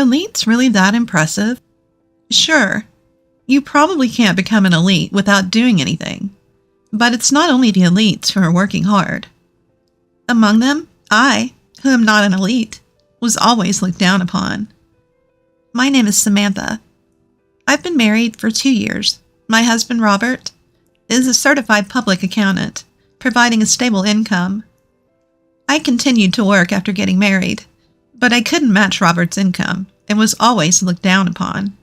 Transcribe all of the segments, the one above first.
elites really that impressive? Sure, you probably can't become an elite without doing anything. But it's not only the elites who are working hard. Among them, I, who am not an elite, was always looked down upon. My name is Samantha. I've been married for 2 years. My husband, Robert, is a certified public accountant, providing a stable income. I continued to work after getting married, but I couldn't match Robert's income and was always looked down upon.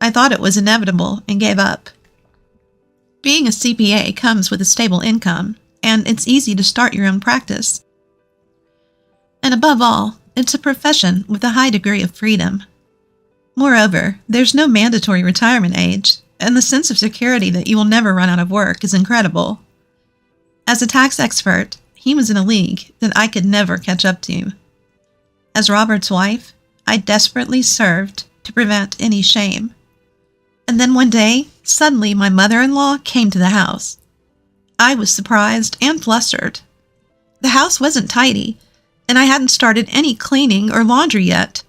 I thought it was inevitable and gave up. Being a CPA comes with a stable income, and it's easy to start your own practice. And above all, it's a profession with a high degree of freedom. Moreover, there's no mandatory retirement age, and the sense of security that you will never run out of work is incredible. As a tax expert, he was in a league that I could never catch up to. As Robert's wife, I desperately served to prevent any shame. And then one day, suddenly my mother-in-law came to the house. I was surprised and flustered. The house wasn't tidy, and I hadn't started any cleaning or laundry yet.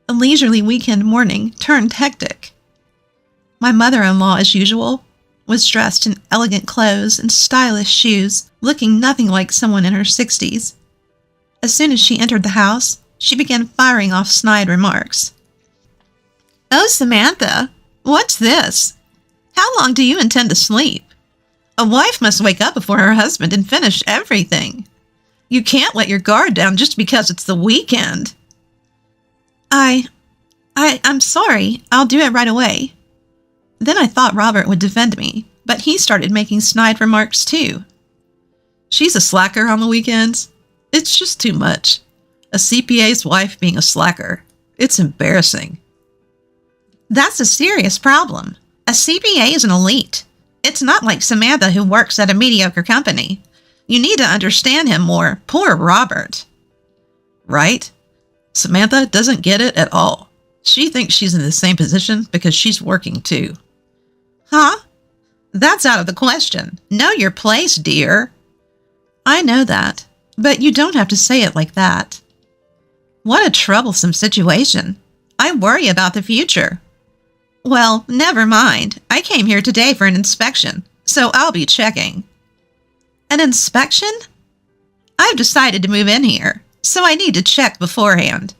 A leisurely weekend morning turned hectic. My mother-in-law, as usual, was dressed in elegant clothes and stylish shoes, looking nothing like someone in her 60s. As soon as she entered the house, she began firing off snide remarks. "Oh, Samantha, what's this? How long do you intend to sleep? A wife must wake up before her husband and finish everything. You can't let your guard down just because it's the weekend." I'm sorry. I'll do it right away. Then I thought Robert would defend me, but he started making snide remarks too. "She's a slacker on the weekends. It's just too much. A CPA's wife being a slacker. It's embarrassing." "That's a serious problem. A CPA is an elite. It's not like Samantha who works at a mediocre company. You need to understand him more. Poor Robert." "Right? Samantha doesn't get it at all. She thinks she's in the same position because she's working too." "Huh? That's out of the question. Know your place, dear." "I know that, but you don't have to say it like that." "What a troublesome situation. I worry about the future." "Well, never mind. I came here today for an inspection, so I'll be checking." "An inspection?" "I've decided to move in here, so I need to check beforehand."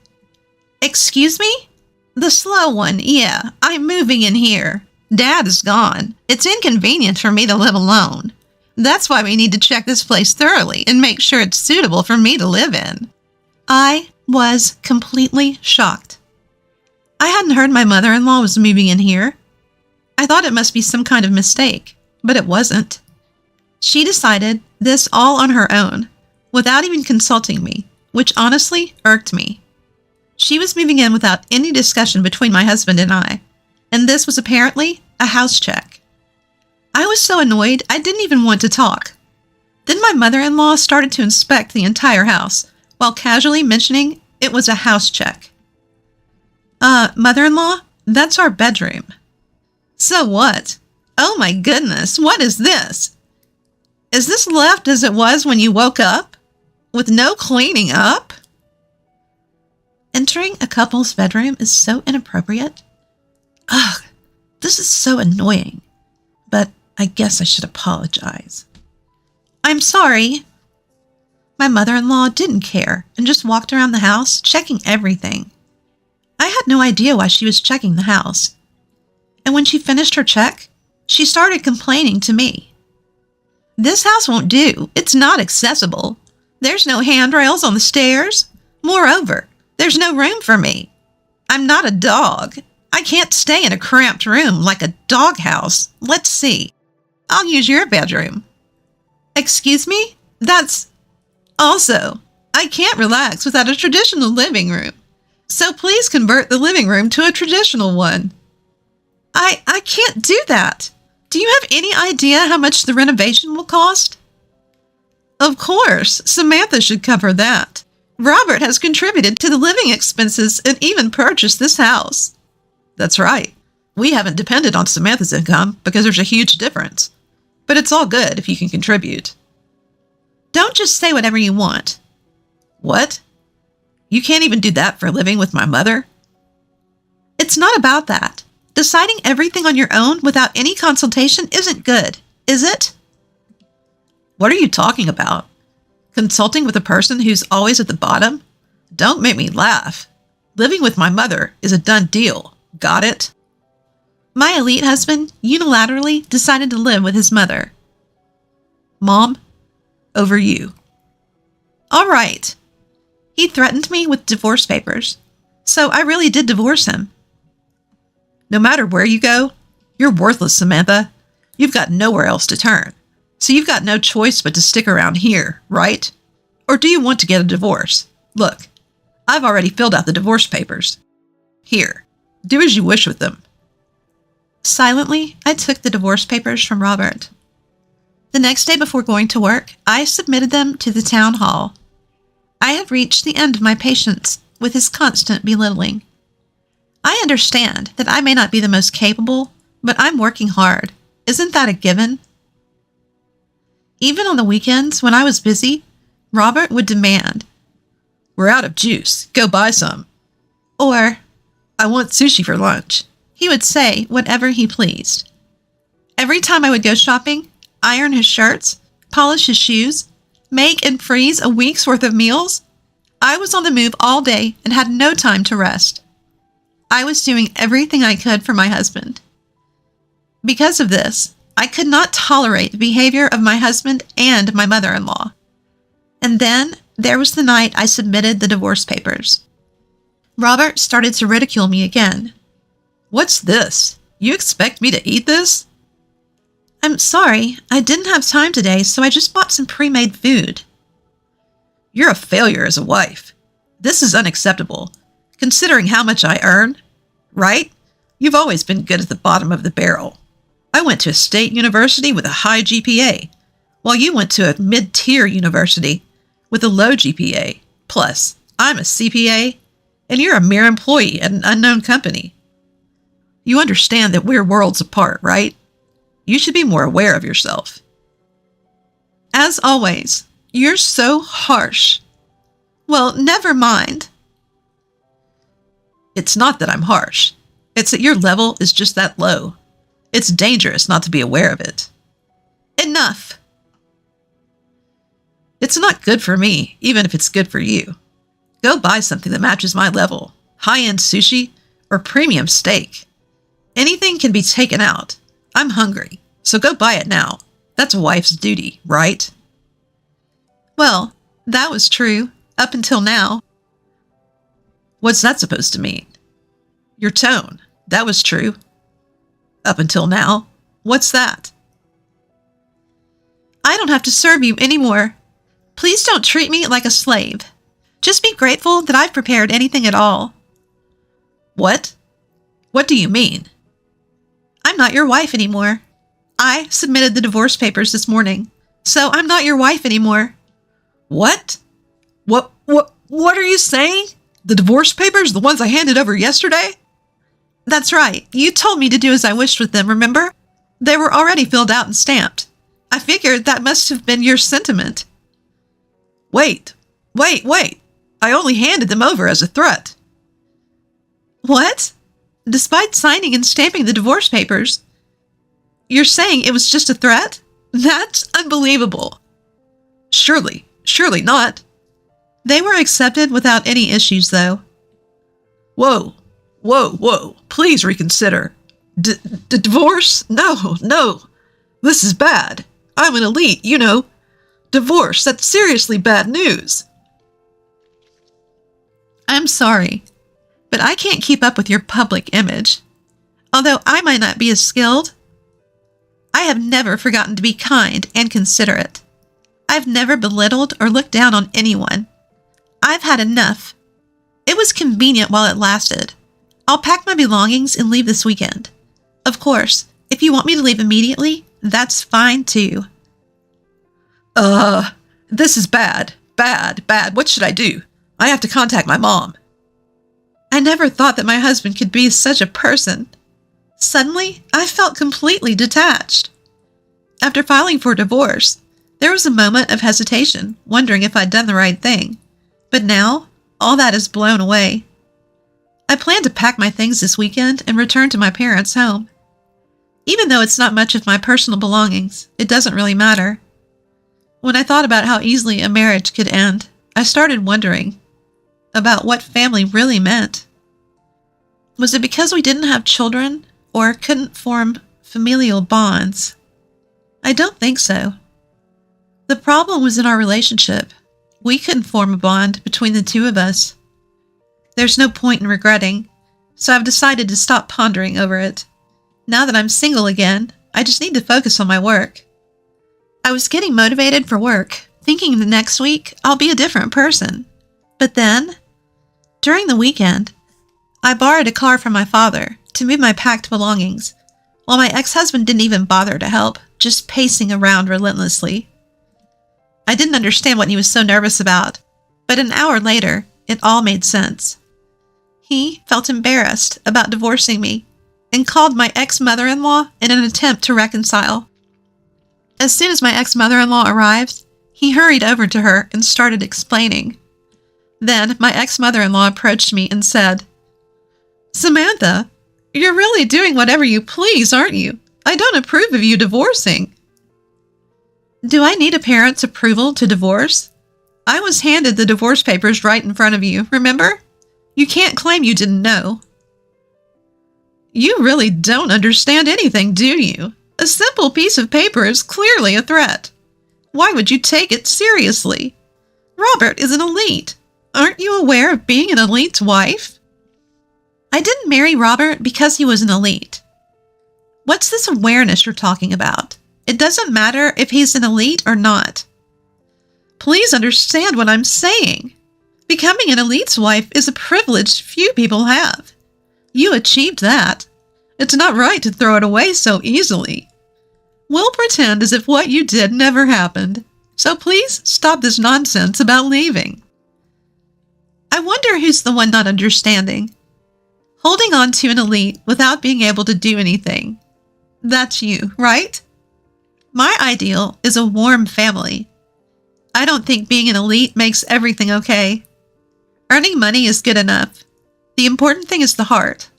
"Excuse me?" "The slow one, yeah. I'm moving in here. Dad is gone. It's inconvenient for me to live alone. That's why we need to check this place thoroughly and make sure it's suitable for me to live in." I was completely shocked. I hadn't heard my mother-in-law was moving in here. I thought it must be some kind of mistake, but it wasn't. She decided this all on her own, without even consulting me, which honestly irked me. She was moving in without any discussion between my husband and I, and this was apparently a house check. I was so annoyed I didn't even want to talk. Then my mother-in-law started to inspect the entire house, while casually mentioning it was a house check. Mother-in-law, that's our bedroom." "So what? Oh my goodness, what is this? Is this left as it was when you woke up? With no cleaning up?" Entering a couple's bedroom is so inappropriate. Ugh, this is so annoying. But I guess I should apologize. "I'm sorry." My mother-in-law didn't care and just walked around the house checking everything. I had no idea why she was checking the house. And when she finished her check, she started complaining to me. "This house won't do. It's not accessible. There's no handrails on the stairs. Moreover, there's no room for me. I'm not a dog. I can't stay in a cramped room like a doghouse. Let's see. I'll use your bedroom." "Excuse me? That's... Also, I can't relax without a traditional living room. So please convert the living room to a traditional one." I can't do that. Do you have any idea how much the renovation will cost?" "Of course, Samantha should cover that. Robert has contributed to the living expenses and even purchased this house." "That's right. We haven't depended on Samantha's income because there's a huge difference. But it's all good if you can contribute." "Don't just say whatever you want." "What? You can't even do that for a living with my mother? It's not about that. Deciding everything on your own without any consultation isn't good, is it? What are you talking about? Consulting with a person who's always at the bottom? Don't make me laugh. Living with my mother is a done deal. Got it? My elite husband unilaterally decided to live with his mother. Mom, over you. All right. He threatened me with divorce papers, so I really did divorce him. No matter where you go, you're worthless, Samantha. You've got nowhere else to turn. So you've got no choice but to stick around here, right? Or do you want to get a divorce? Look, I've already filled out the divorce papers. Here, do as you wish with them. Silently, I took the divorce papers from Robert. The next day before going to work, I submitted them to the town hall. I had reached the end of my patience with his constant belittling. I understand that I may not be the most capable, but I'm working hard. Isn't that a given? Even on the weekends when I was busy, Robert would demand, "We're out of juice. Go buy some." Or, "I want sushi for lunch." He would say whatever he pleased. Every time I would go shopping, iron his shirts, polish his shoes, make and freeze a week's worth of meals, I was on the move all day and had no time to rest. I was doing everything I could for my husband. Because of this, I could not tolerate the behavior of my husband and my mother-in-law. And then there was the night I submitted the divorce papers. Robert started to ridicule me again. "What's this? You expect me to eat this?" "I'm sorry, I didn't have time today, so I just bought some pre-made food." "You're a failure as a wife. This is unacceptable, considering how much I earn. Right? You've always been good at the bottom of the barrel. I went to a state university with a high GPA, while you went to a mid-tier university with a low GPA. Plus, I'm a CPA, and you're a mere employee at an unknown company. You understand that we're worlds apart, right? You should be more aware of yourself." As always, you're so harsh. Well, never mind. It's not that I'm harsh. It's that your level is just that low. It's dangerous not to be aware of it. Enough. It's not good for me, even if it's good for you. Go buy something that matches my level. High-end sushi or premium steak. Anything can be taken out. I'm hungry, so go buy it now. That's a wife's duty, right? Well, that was true, up until now. What's that supposed to mean? Your tone. That was true. Up until now. What's that? I don't have to serve you anymore. Please don't treat me like a slave. Just be grateful that I've prepared anything at all. What? What do you mean? I'm not your wife anymore. I submitted the divorce papers this morning, so I'm not your wife anymore. What? What are you saying? The divorce papers, the ones I handed over yesterday? That's right. You told me to do as I wished with them, remember? They were already filled out and stamped. I figured that must have been your sentiment. Wait. I only handed them over as a threat. What? Despite signing and stamping the divorce papers, you're saying it was just a threat? That's unbelievable. Surely not. They were accepted without any issues, though. Whoa. Please reconsider. Divorce? No. This is bad. I'm an elite, you know. Divorce, that's seriously bad news. I'm sorry, but I can't keep up with your public image. Although I might not be as skilled, I have never forgotten to be kind and considerate. I've never belittled or looked down on anyone. I've had enough. It was convenient while it lasted. I'll pack my belongings and leave this weekend. Of course, if you want me to leave immediately, that's fine too. This is bad. What should I do? I have to contact my mom. I never thought that my husband could be such a person. Suddenly, I felt completely detached. After filing for divorce, there was a moment of hesitation, wondering if I'd done the right thing. But now, all that is blown away. I plan to pack my things this weekend and return to my parents' home. Even though it's not much of my personal belongings, it doesn't really matter. When I thought about how easily a marriage could end, I started wondering about what family really meant. Was it because we didn't have children or couldn't form familial bonds? I don't think so. The problem was in our relationship. We couldn't form a bond between the two of us. There's no point in regretting, so I've decided to stop pondering over it. Now that I'm single again, I just need to focus on my work. I was getting motivated for work, thinking the next week I'll be a different person. But then, during the weekend, I borrowed a car from my father to move my packed belongings, while my ex-husband didn't even bother to help, just pacing around relentlessly. I didn't understand what he was so nervous about, but an hour later, it all made sense. He felt embarrassed about divorcing me and called my ex-mother-in-law in an attempt to reconcile. As soon as my ex-mother-in-law arrived, he hurried over to her and started explaining. Then my ex-mother-in-law approached me and said, "Samantha, you're really doing whatever you please, aren't you? I don't approve of you divorcing." Do I need a parent's approval to divorce? I was handed the divorce papers right in front of you, remember? You can't claim you didn't know. You really don't understand anything, do you? A simple piece of paper is clearly a threat. Why would you take it seriously? Robert is an elite. Aren't you aware of being an elite's wife? I didn't marry Robert because he was an elite. What's this awareness you're talking about? It doesn't matter if he's an elite or not. Please understand what I'm saying. Becoming an elite's wife is a privilege few people have. You achieved that. It's not right to throw it away so easily. We'll pretend as if what you did never happened. So please stop this nonsense about leaving. I wonder who's the one not understanding. Holding on to an elite without being able to do anything. That's you, right? My ideal is a warm family. I don't think being an elite makes everything okay. Earning money is good enough. The important thing is the heart.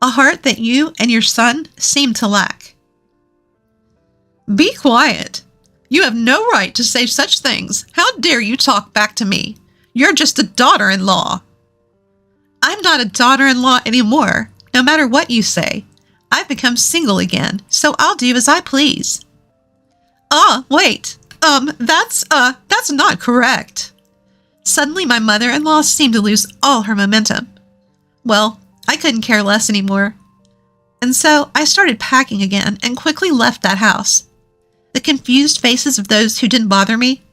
A heart that you and your son seem to lack. Be quiet. You have no right to say such things. How dare you talk back to me? You're just a daughter-in-law. I'm not a daughter-in-law anymore, no matter what you say. I've become single again, so I'll do as I please. Wait. That's not correct. Suddenly my mother-in-law seemed to lose all her momentum. Well, I couldn't care less anymore. And so I started packing again and quickly left that house. The confused faces of those who didn't bother me.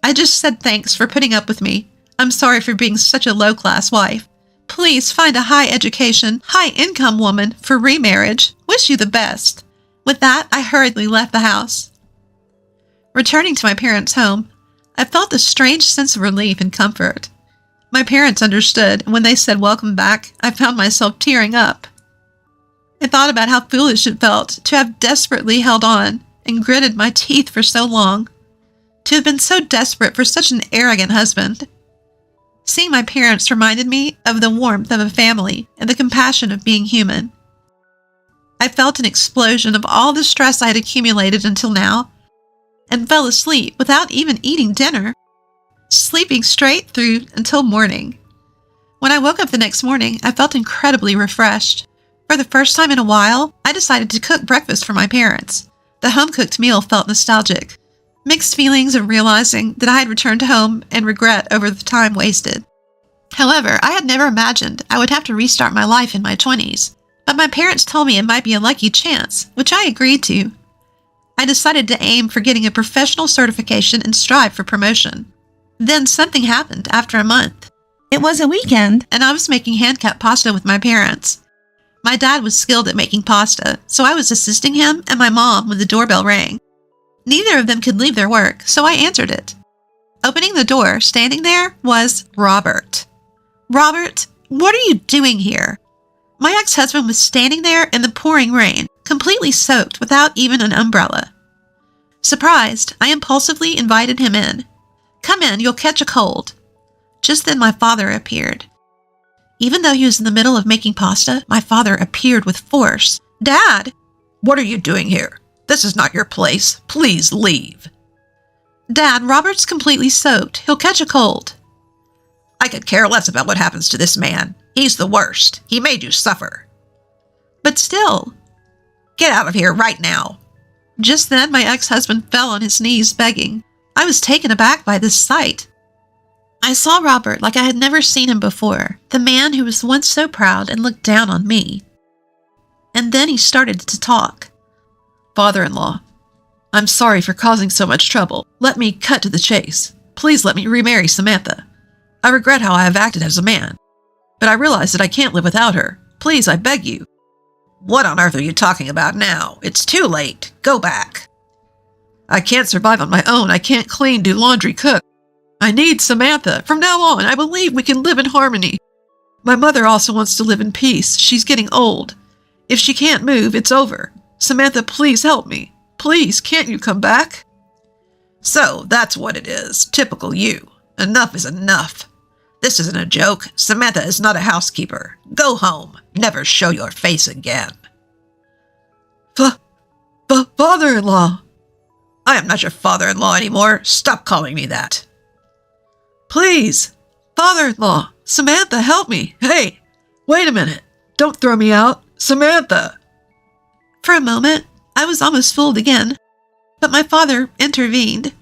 I just said thanks for putting up with me. I'm sorry for being such a low-class wife. Please find a high-education, high-income woman for remarriage. Wish you the best. With that, I hurriedly left the house. Returning to my parents' home, I felt a strange sense of relief and comfort. My parents understood, and when they said welcome back, I found myself tearing up. I thought about how foolish it felt to have desperately held on and gritted my teeth for so long, to have been so desperate for such an arrogant husband. Seeing my parents reminded me of the warmth of a family and the compassion of being human. I felt an explosion of all the stress I had accumulated until now, and fell asleep without even eating dinner, sleeping straight through until morning. When I woke up the next morning, I felt incredibly refreshed. For the first time in a while, I decided to cook breakfast for my parents. The home-cooked meal felt nostalgic. Mixed feelings of realizing that I had returned home and regret over the time wasted. However, I had never imagined I would have to restart my life in my 20s. But my parents told me it might be a lucky chance, which I agreed to. I decided to aim for getting a professional certification and strive for promotion. Then something happened after a month. It was a weekend, and I was making hand-cut pasta with my parents. My dad was skilled at making pasta, so I was assisting him and my mom when the doorbell rang. Neither of them could leave their work, so I answered it. Opening the door, standing there, was Robert. "Robert, what are you doing here?" My ex-husband was standing there in the pouring rain, completely soaked without even an umbrella. Surprised, I impulsively invited him in. "Come in, you'll catch a cold." Just then my father appeared. Even though he was in the middle of making pasta, my father appeared with force. "Dad!" "What are you doing here? This is not your place. Please leave." "Dad, Robert's completely soaked. He'll catch a cold." "I could care less about what happens to this man. He's the worst. He made you suffer." "But still." "Get out of here right now." Just then, my ex-husband fell on his knees begging. I was taken aback by this sight. I saw Robert like I had never seen him before, the man who was once so proud and looked down on me. And then he started to talk. "Father-in-law, I'm sorry for causing so much trouble. Let me cut to the chase. Please let me remarry Samantha. I regret how I have acted as a man, but I realize that I can't live without her. Please, I beg you." "What on earth are you talking about now? It's too late. Go back." "I can't survive on my own. I can't clean, do laundry, cook. I need Samantha. From now on, I believe we can live in harmony. My mother also wants to live in peace. She's getting old. If she can't move, it's over. Samantha, please help me. Please, can't you come back?" "So, that's what it is. Typical you. Enough is enough. This isn't a joke. Samantha is not a housekeeper. Go home. Never show your face again." Father-in-law." "I am not your father-in-law anymore. Stop calling me that." "Please, father-in-law, Samantha, help me. Hey, wait a minute. Don't throw me out. Samantha." For a moment, I was almost fooled again, but my father intervened.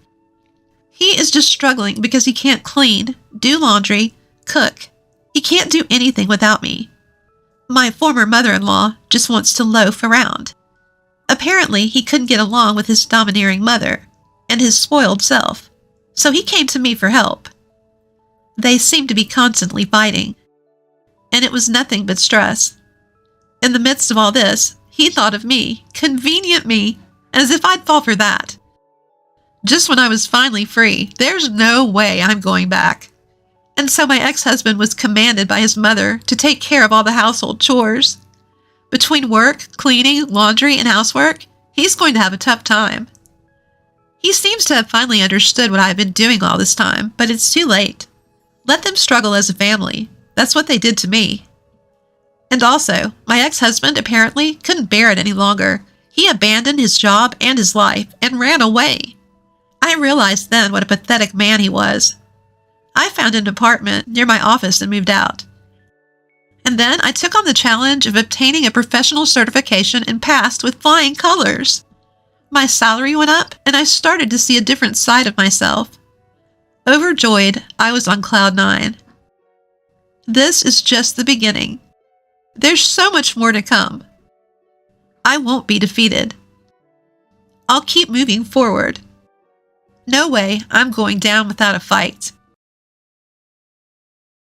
He is just struggling because he can't clean, do laundry, cook. He can't do anything without me. My former mother-in-law just wants to loaf around. Apparently, he couldn't get along with his domineering mother and his spoiled self, so he came to me for help. They seemed to be constantly fighting, and it was nothing but stress. In the midst of all this, he thought of me, convenient me, as if I'd fall for that. Just when I was finally free, there's no way I'm going back. And so my ex-husband was commanded by his mother to take care of all the household chores. Between work, cleaning, laundry, and housework, he's going to have a tough time. He seems to have finally understood what I've been doing all this time, but it's too late. Let them struggle as a family. That's what they did to me. And also, my ex-husband apparently couldn't bear it any longer. He abandoned his job and his life and ran away. I realized then what a pathetic man he was. I found an apartment near my office and moved out. And then I took on the challenge of obtaining a professional certification and passed with flying colors. My salary went up, and I started to see a different side of myself. Overjoyed, I was on cloud 9. This is just the beginning. There's so much more to come. I won't be defeated. I'll keep moving forward. No way I'm going down without a fight.